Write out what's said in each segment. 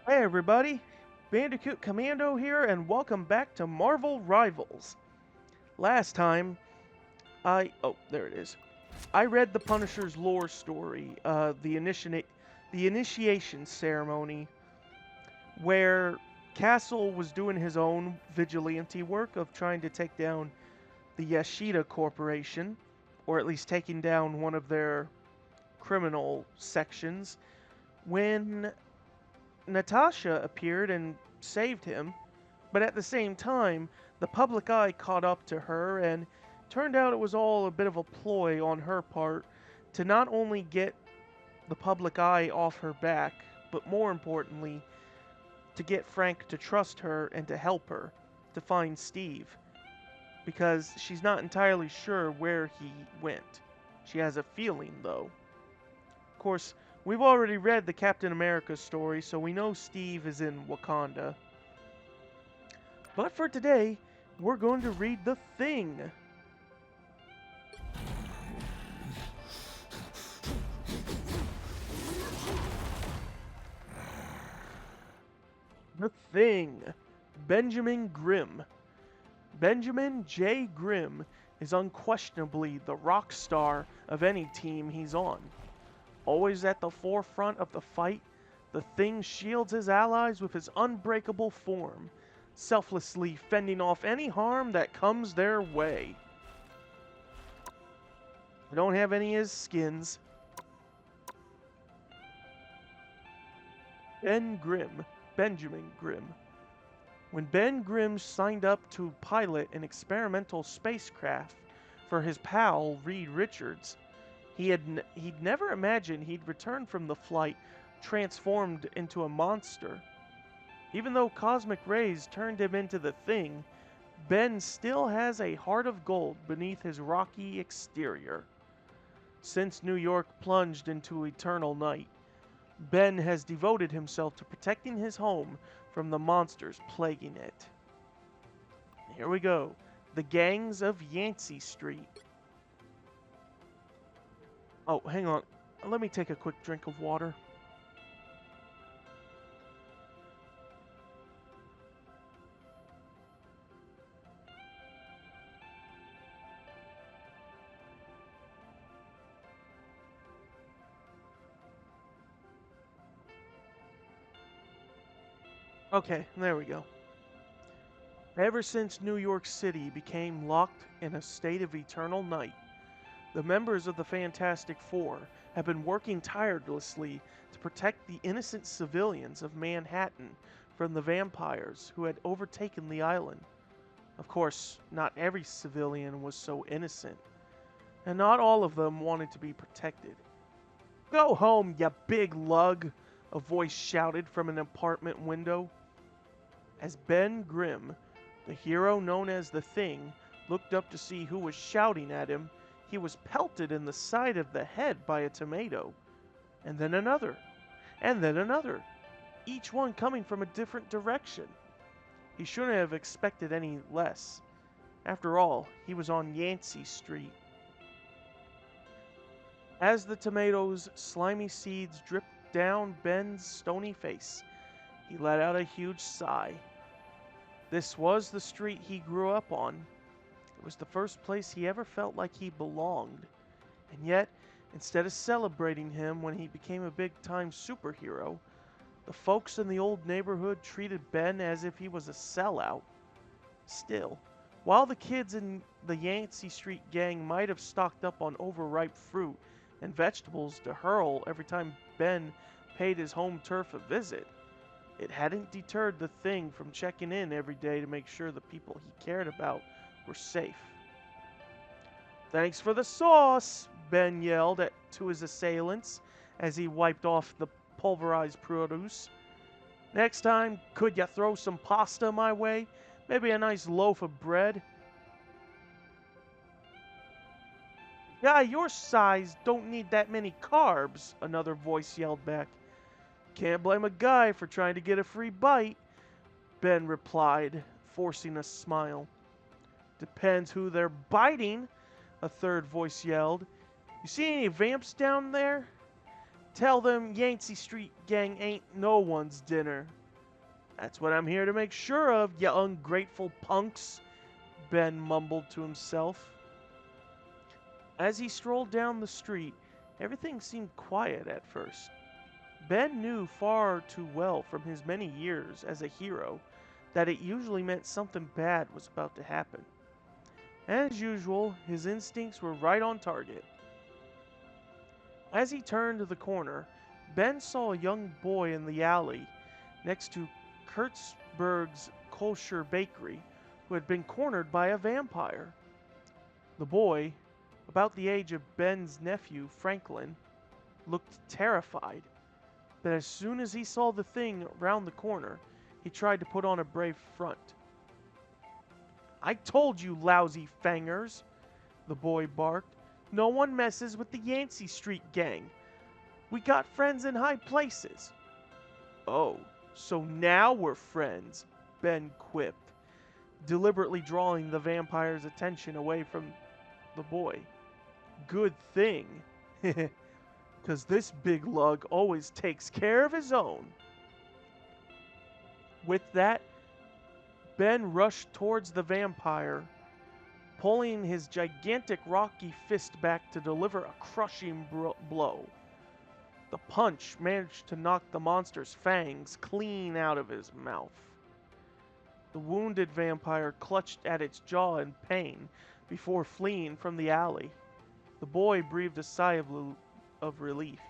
Hey everybody, Bandicoot Commando here, and welcome back to Marvel Rivals. Last time, there it is. I read the Punisher's lore story, the initiation ceremony, where Castle was doing his own vigilante work of trying to take down the Yashida Corporation, or at least taking down one of their criminal sections, when Natasha appeared and saved him. But at the same time, the public eye caught up to her, and turned out it was all a bit of a ploy on her part to not only get the public eye off her back, but more importantly, to get Frank to trust her and to help her to find Steve, because she's not entirely sure where he went. She has a feeling, though. Of course, we've already read the Captain America story, so we know Steve is in Wakanda. But for today, we're going to read The Thing. The Thing. Benjamin Grimm. Benjamin J. Grimm is unquestionably the rock star of any team he's on. Always at the forefront of the fight, the Thing shields his allies with his unbreakable form, selflessly fending off any harm that comes their way. I don't have any of his skins. Benjamin Grimm. When Ben Grimm signed up to pilot an experimental spacecraft for his pal Reed Richards, he'd never imagined he'd return from the flight transformed into a monster. Even though cosmic rays turned him into the Thing, Ben still has a heart of gold beneath his rocky exterior. Since New York plunged into eternal night, Ben has devoted himself to protecting his home from the monsters plaguing it. Here we go. The Gangs of Yancy Street. Oh, hang on. Let me take a quick drink of water. Okay, there we go. Ever since New York City became locked in a state of eternal night, the members of the Fantastic Four have been working tirelessly to protect the innocent civilians of Manhattan from the vampires who had overtaken the island. Of course, not every civilian was so innocent, and not all of them wanted to be protected. Go home, you big lug! A voice shouted from an apartment window. As Ben Grimm, the hero known as the Thing, looked up to see who was shouting at him, he was pelted in the side of the head by a tomato, and then another, and then another, each one coming from a different direction. He shouldn't have expected any less. After all, he was on Yancy Street. As the tomatoes' slimy seeds dripped down Ben's stony face, he let out a huge sigh. This was the street he grew up on. It was the first place he ever felt like he belonged. And yet, instead of celebrating him when he became a big-time superhero, the folks in the old neighborhood treated Ben as if he was a sellout. Still, while the kids in the Yancy Street gang might have stocked up on overripe fruit and vegetables to hurl every time Ben paid his home turf a visit, it hadn't deterred the Thing from checking in every day to make sure the people he cared about were safe. "Thanks for the sauce," Ben yelled to his assailants as he wiped off the pulverized produce. "Next time, could ya throw some pasta my way? Maybe a nice loaf of bread?" "Guy your size don't need that many carbs," another voice yelled back. "Can't blame a guy for trying to get a free bite," Ben replied, forcing a smile. "Depends who they're biting," a third voice yelled. "You see any vamps down there?" Tell them Yancy Street gang ain't no one's dinner. That's what I'm here to make sure of, you ungrateful punks, Ben mumbled to himself. As he strolled down the street, everything seemed quiet at first. Ben knew far too well from his many years as a hero that it usually meant something bad was about to happen. As usual, his instincts were right on target. As he turned the corner, Ben saw a young boy in the alley next to Kurtzberg's kosher bakery who had been cornered by a vampire. The boy, about the age of Ben's nephew, Franklin, looked terrified, but as soon as he saw the thing round the corner, he tried to put on a brave front. "I told you, lousy fangers," the boy barked. "No one messes with the Yancy Street gang. We got friends in high places." "Oh, so now we're friends," Ben quipped, deliberately drawing the vampire's attention away from the boy. "Good thing, 'cause this big lug always takes care of his own." With that, Ben rushed towards the vampire, pulling his gigantic rocky fist back to deliver a crushing blow. The punch managed to knock the monster's fangs clean out of his mouth. The wounded vampire clutched at its jaw in pain before fleeing from the alley. The boy breathed a sigh of relief,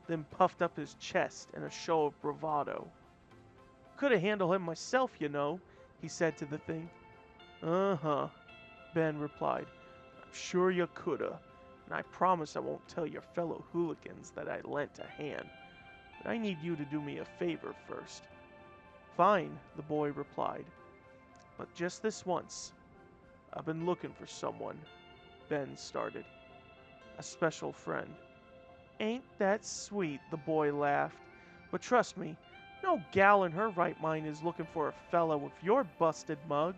then puffed up his chest in a show of bravado. "Could have handled him myself, you know," he said to the thing. "Uh-huh," Ben replied. "I'm sure you coulda, and I promise I won't tell your fellow hooligans that I lent a hand. But I need you to do me a favor first." "Fine," the boy replied. "But just this once. I've been looking for someone," Ben started. "A special friend." "Ain't that sweet," the boy laughed. "But trust me, no gal in her right mind is looking for a fella with your busted mug."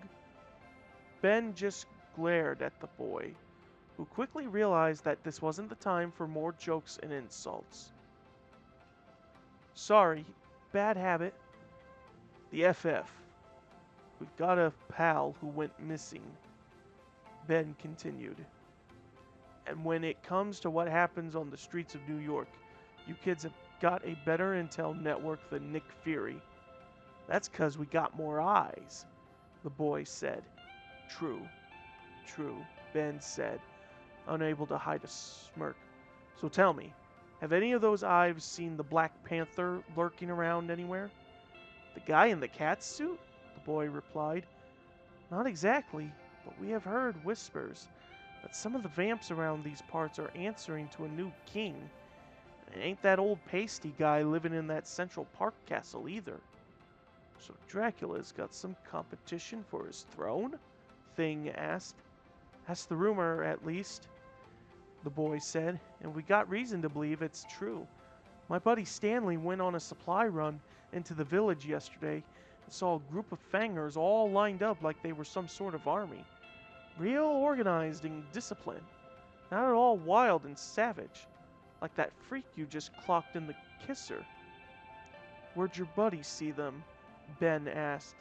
Ben just glared at the boy, who quickly realized that this wasn't the time for more jokes and insults. "Sorry, bad habit." "The FF. We've got a pal who went missing," Ben continued. "And when it comes to what happens on the streets of New York, you kids have got a better intel network than Nick Fury. That's 'cause we got more eyes," the boy said. True, Ben said, unable to hide a smirk. "So tell me, have any of those eyes seen the Black Panther lurking around anywhere?" "The guy in the cat suit?" the boy replied. "Not exactly, but we have heard whispers that some of the vamps around these parts are answering to a new king. And ain't that old pasty guy living in that Central Park castle either. So Dracula's got some competition for his throne?" Thing asked. "That's the rumor, at least," the boy said, "and we got reason to believe it's true. My buddy Stanley went on a supply run into the village yesterday and saw a group of fangers all lined up like they were some sort of army. Real organized and disciplined. Not at all wild and savage, like that freak you just clocked in the kisser." "Where'd your buddy see them?" Ben asked.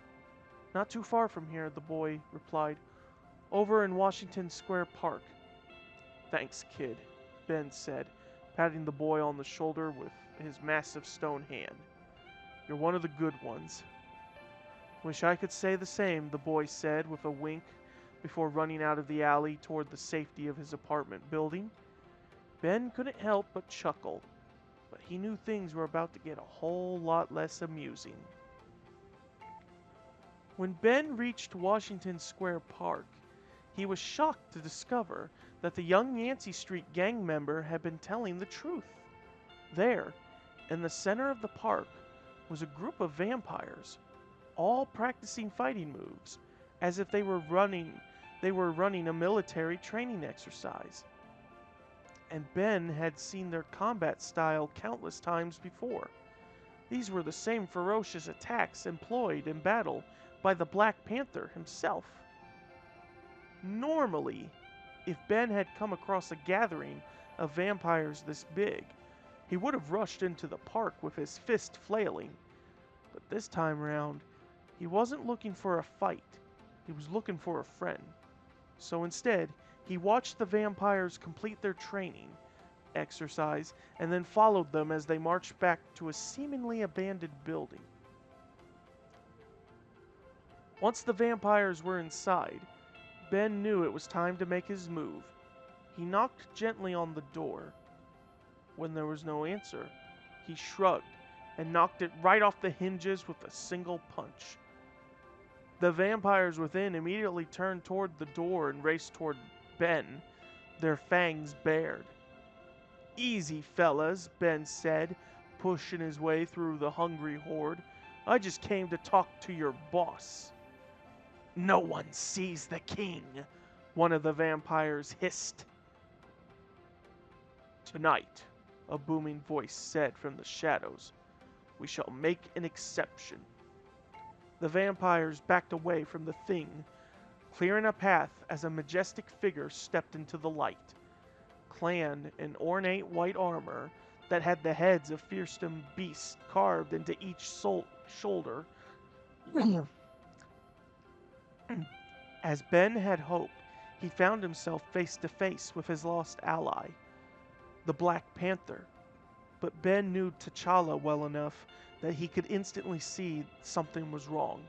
"Not too far from here," the boy replied. "Over in Washington Square Park." "Thanks, kid," Ben said, patting the boy on the shoulder with his massive stone hand. "You're one of the good ones." "Wish I could say the same," the boy said with a wink before running out of the alley toward the safety of his apartment building. Ben couldn't help but chuckle, but he knew things were about to get a whole lot less amusing. When Ben reached Washington Square Park, he was shocked to discover that the young Yancy Street gang member had been telling the truth. There, in the center of the park, was a group of vampires, all practicing fighting moves, as if they were running a military training exercise. And Ben had seen their combat style countless times before. These were the same ferocious attacks employed in battle by the Black Panther himself. Normally, if Ben had come across a gathering of vampires this big, he would have rushed into the park with his fist flailing. But this time round, he wasn't looking for a fight. He was looking for a friend. So instead, he watched the vampires complete their training, exercise, and then followed them as they marched back to a seemingly abandoned building. Once the vampires were inside, Ben knew it was time to make his move. He knocked gently on the door. When there was no answer, he shrugged and knocked it right off the hinges with a single punch. The vampires within immediately turned toward the door and raced toward Ben, their fangs bared. "Easy, fellas," Ben said, pushing his way through the hungry horde. "I just came to talk to your boss." "No one sees the king," one of the vampires hissed. "Tonight," a booming voice said from the shadows, "we shall make an exception." The vampires backed away from the thing, clearing a path as a majestic figure stepped into the light. Clad in ornate white armor that had the heads of fearsome beasts carved into each shoulder. As Ben had hoped, he found himself face to face with his lost ally, the Black Panther. But Ben knew T'Challa well enough that he could instantly see something was wrong.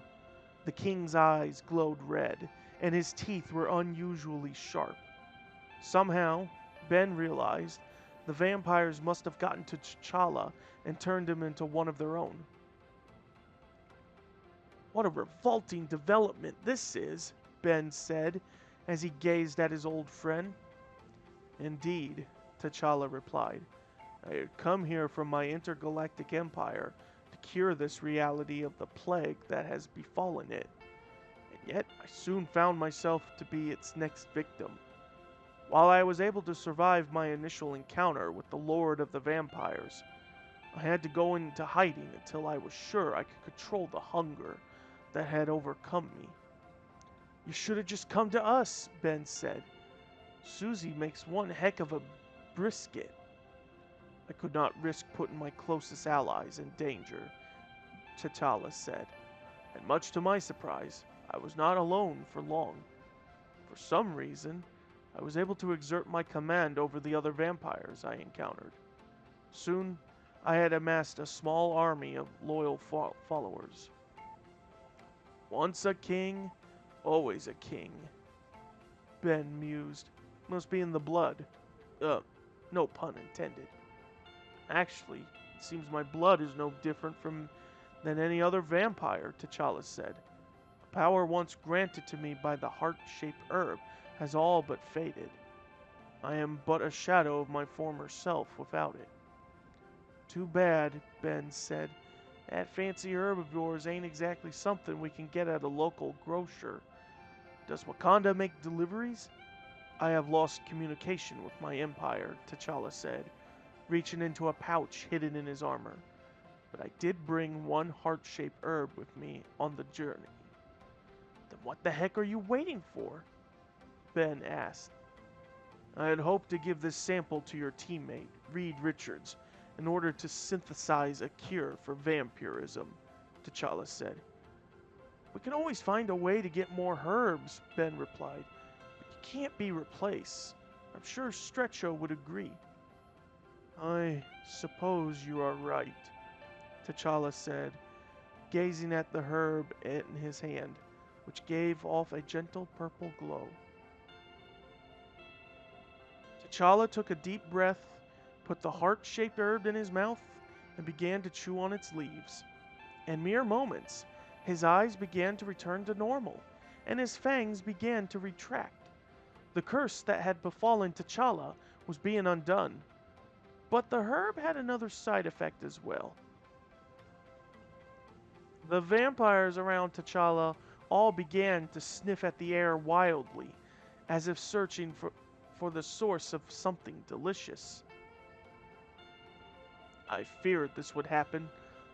The king's eyes glowed red, and his teeth were unusually sharp. Somehow, Ben realized the vampires must have gotten to T'Challa and turned him into one of their own. "What a revolting development this is," Ben said as he gazed at his old friend. "Indeed," T'Challa replied. "I had come here from my intergalactic empire to cure this reality of the plague that has befallen it. And yet I soon found myself to be its next victim. While I was able to survive my initial encounter with the Lord of the Vampires, I had to go into hiding until I was sure I could control the hunger that had overcome me." "You should have just come to us," Ben said. "Susie makes one heck of a brisket." "I could not risk putting my closest allies in danger," T'Challa said. "And much to my surprise, I was not alone for long. For some reason, I was able to exert my command over the other vampires I encountered. Soon, I had amassed a small army of loyal followers. Once a king, always a king," Ben mused. "Must be in the blood. No pun intended. Actually, it seems my blood is no different than any other vampire," T'Challa said. "The power once granted to me by the heart-shaped herb has all but faded. I am but a shadow of my former self without it." "Too bad," Ben said. "That fancy herb of yours ain't exactly something we can get at a local grocer. Does Wakanda make deliveries?" "I have lost communication with my empire," T'Challa said, reaching into a pouch hidden in his armor. "But I did bring one heart-shaped herb with me on the journey." "Then what the heck are you waiting for?" Ben asked. "I had hoped to give this sample to your teammate, Reed Richards, in order to synthesize a cure for vampirism," T'Challa said. "We can always find a way to get more herbs," Ben replied. "But you can't be replaced. I'm sure Stretcho would agree." "I suppose you are right," T'Challa said, gazing at the herb in his hand, which gave off a gentle purple glow. T'Challa took a deep breath, put the heart-shaped herb in his mouth, and began to chew on its leaves. In mere moments, his eyes began to return to normal, and his fangs began to retract. The curse that had befallen T'Challa was being undone. But the herb had another side effect as well. The vampires around T'Challa all began to sniff at the air wildly, as if searching for the source of something delicious. "I feared this would happen,"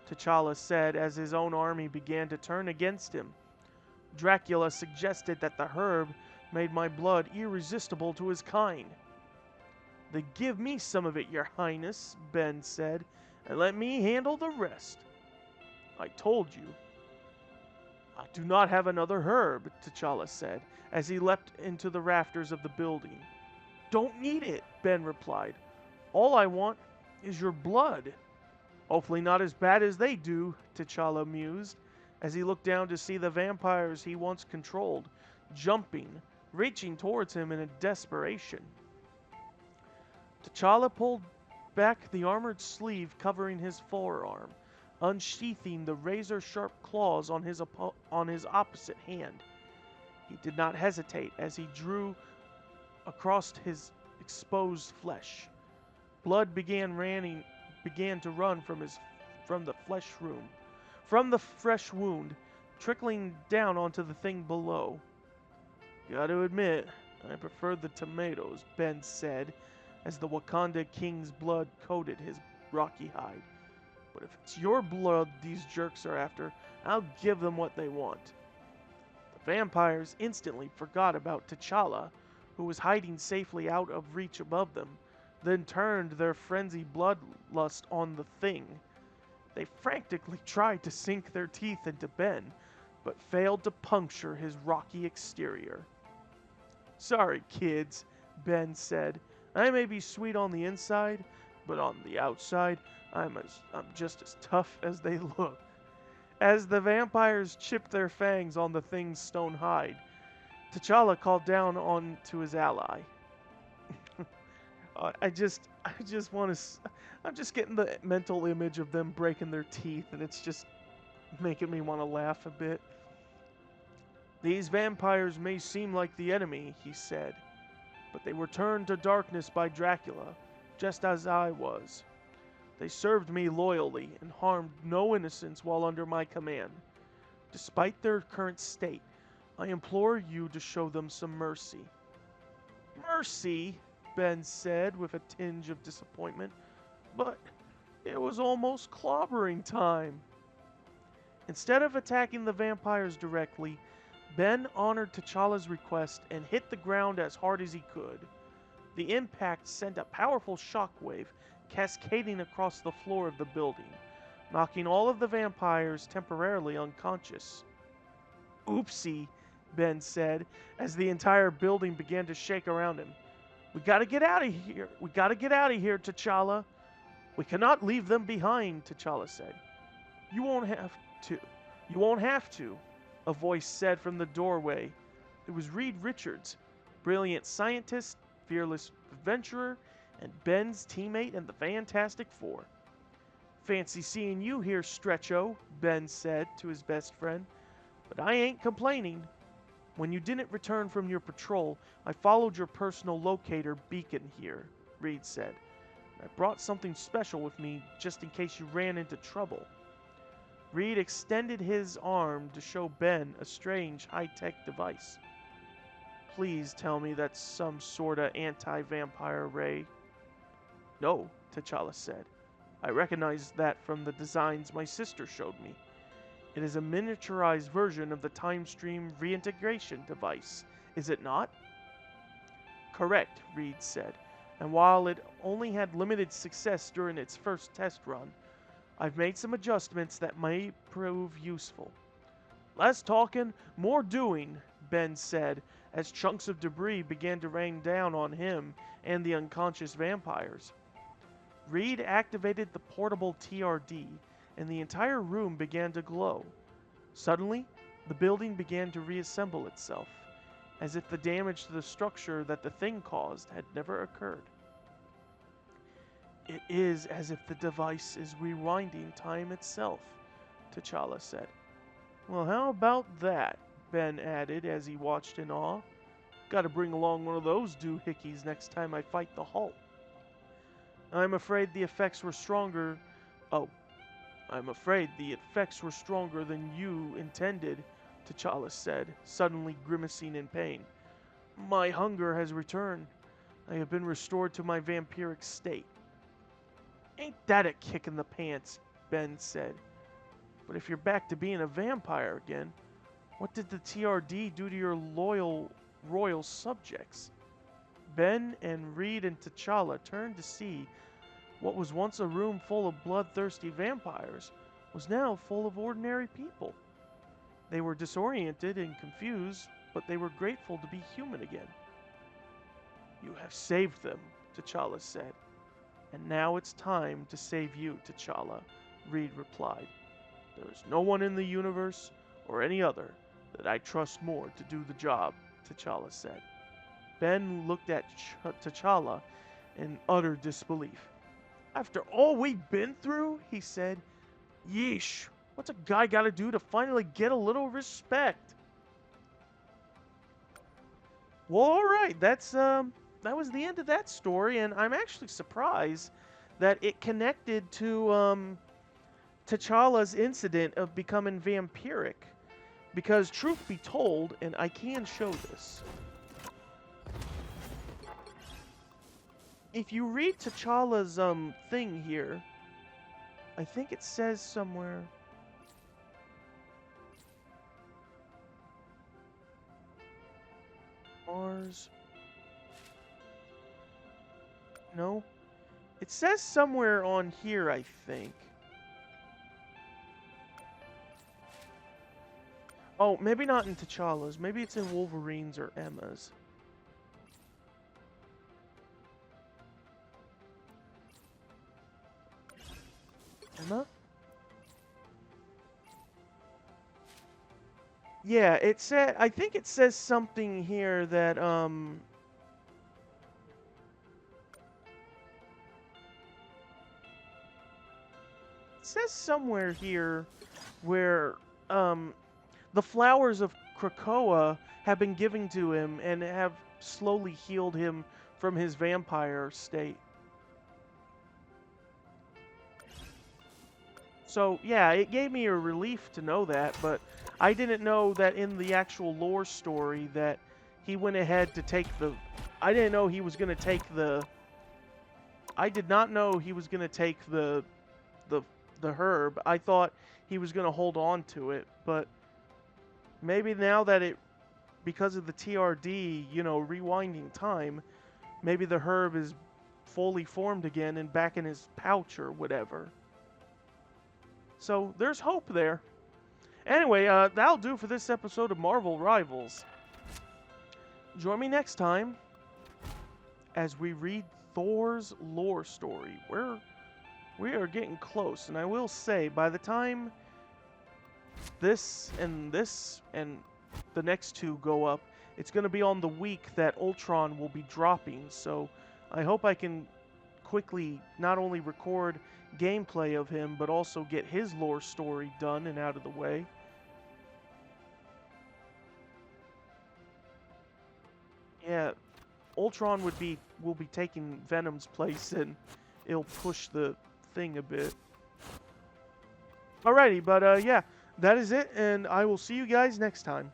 T'Challa said as his own army began to turn against him. "Dracula suggested that the herb made my blood irresistible to his kind." Then give me some of it, your highness, Ben said, and let me handle the rest. I told you. I do not have another herb, T'Challa said, as he leapt into the rafters of the building. Don't need it, Ben replied. All I want is your blood. Hopefully not as bad as they do, T'Challa mused, as he looked down to see the vampires he once controlled, jumping, reaching towards him in a desperation. T'Challa pulled back the armored sleeve covering his forearm, unsheathing the razor-sharp claws on his opposite hand. He did not hesitate as he drew across his exposed flesh. Blood began to run from the fresh wound, trickling down onto the thing below. Gotta admit, I prefer the tomatoes, Ben said, as the Wakanda king's blood coated his rocky hide. But if it's your blood these jerks are after, I'll give them what they want. The vampires instantly forgot about T'Challa, who was hiding safely out of reach above them, then turned their frenzied bloodlust on the thing. They frantically tried to sink their teeth into Ben, but failed to puncture his rocky exterior. Sorry, kids, Ben said. I may be sweet on the inside, but on the outside, I'm just as tough as they look. As the vampires chipped their fangs on the thing's stone hide, T'Challa called down on to his ally. I'm just getting the mental image of them breaking their teeth, and it's just making me want to laugh a bit. These vampires may seem like the enemy, he said, but they were turned to darkness by Dracula, just as I was. They served me loyally and harmed no innocents while under my command. Despite their current state, I implore you to show them some mercy. Mercy? Ben said with a tinge of disappointment. But it was almost clobbering time. Instead of attacking the vampires directly, Ben honored T'Challa's request and hit the ground as hard as he could. The impact sent a powerful shockwave cascading across the floor of the building, knocking all of the vampires temporarily unconscious. Oopsie, Ben said, as the entire building began to shake around him. We gotta get out of here. We gotta get out of here, T'Challa. We cannot leave them behind, T'Challa said. You won't have to. You won't have to, a voice said from the doorway. It was Reed Richards, brilliant scientist, fearless adventurer, and Ben's teammate in the Fantastic Four. Fancy seeing you here, Stretcho, Ben said to his best friend. But I ain't complaining. When you didn't return from your patrol, I followed your personal locator beacon here, Reed said. I brought something special with me just in case you ran into trouble. Reed extended his arm to show Ben a strange high-tech device. Please tell me that's some sorta anti-vampire ray. No, T'Challa said. I recognize that from the designs my sister showed me. It is a miniaturized version of the time stream reintegration device, is it not? Correct, Reed said, and while it only had limited success during its first test run, I've made some adjustments that may prove useful. Less talking, more doing, Ben said, as chunks of debris began to rain down on him and the unconscious vampires. Reed activated the portable TRD, and the entire room began to glow. Suddenly, the building began to reassemble itself, as if the damage to the structure that the thing caused had never occurred. It is as if the device is rewinding time itself, T'Challa said. Well, how about that? Ben added as he watched in awe. Gotta bring along one of those doohickeys next time I fight the Hulk. I'm afraid the effects were stronger than you intended, T'Challa said, suddenly grimacing in pain. My hunger has returned. I have been restored to my vampiric state. Ain't that a kick in the pants, Ben said. But if you're back to being a vampire again, what did the TRD do to your loyal royal subjects? Ben and Reed and T'Challa turned to see what was once a room full of bloodthirsty vampires was now full of ordinary people. They were disoriented and confused, but they were grateful to be human again. "You have saved them," T'Challa said. "And now it's time to save you, T'Challa," Reed replied. "There is no one in the universe, or any other, that I trust more to do the job," T'Challa said. Ben looked at T'Challa in utter disbelief. "After all we've been through," he said, "yeesh, what's a guy gotta do to finally get a little respect?" Well, alright, that was the end of that story, and I'm actually surprised that it connected to, T'Challa's incident of becoming vampiric. Because, truth be told, and I can show this, if you read T'Challa's, thing here, I think it says somewhere... Mars... No? It says somewhere on here, I think. Oh, maybe not in T'Challa's. Maybe it's in Wolverine's or Emma's. Emma? Yeah, it said... I think it says something here that, it says somewhere here where, the flowers of Krakoa have been given to him and have slowly healed him from his vampire state. So, yeah, it gave me a relief to know that, but I didn't know that in the actual lore story that he went ahead to take the... I didn't know he was going to take the... I did not know he was going to take the herb. I thought he was going to hold on to it, but maybe now that it... because of the TRD, you know, rewinding time, maybe the herb is fully formed again and back in his pouch or whatever. So, there's hope there. Anyway, that'll do for this episode of Marvel Rivals. Join me next time as we read Thor's lore story. We are getting close, and I will say, by the time this and the next two go up, it's going to be on the week that Ultron will be dropping, so I hope I can quickly not only record gameplay of him, but also get his lore story done and out of the way. Yeah, Ultron will be taking Venom's place, and it'll push the thing a bit. Alrighty, but yeah, that is it, and I will see you guys next time.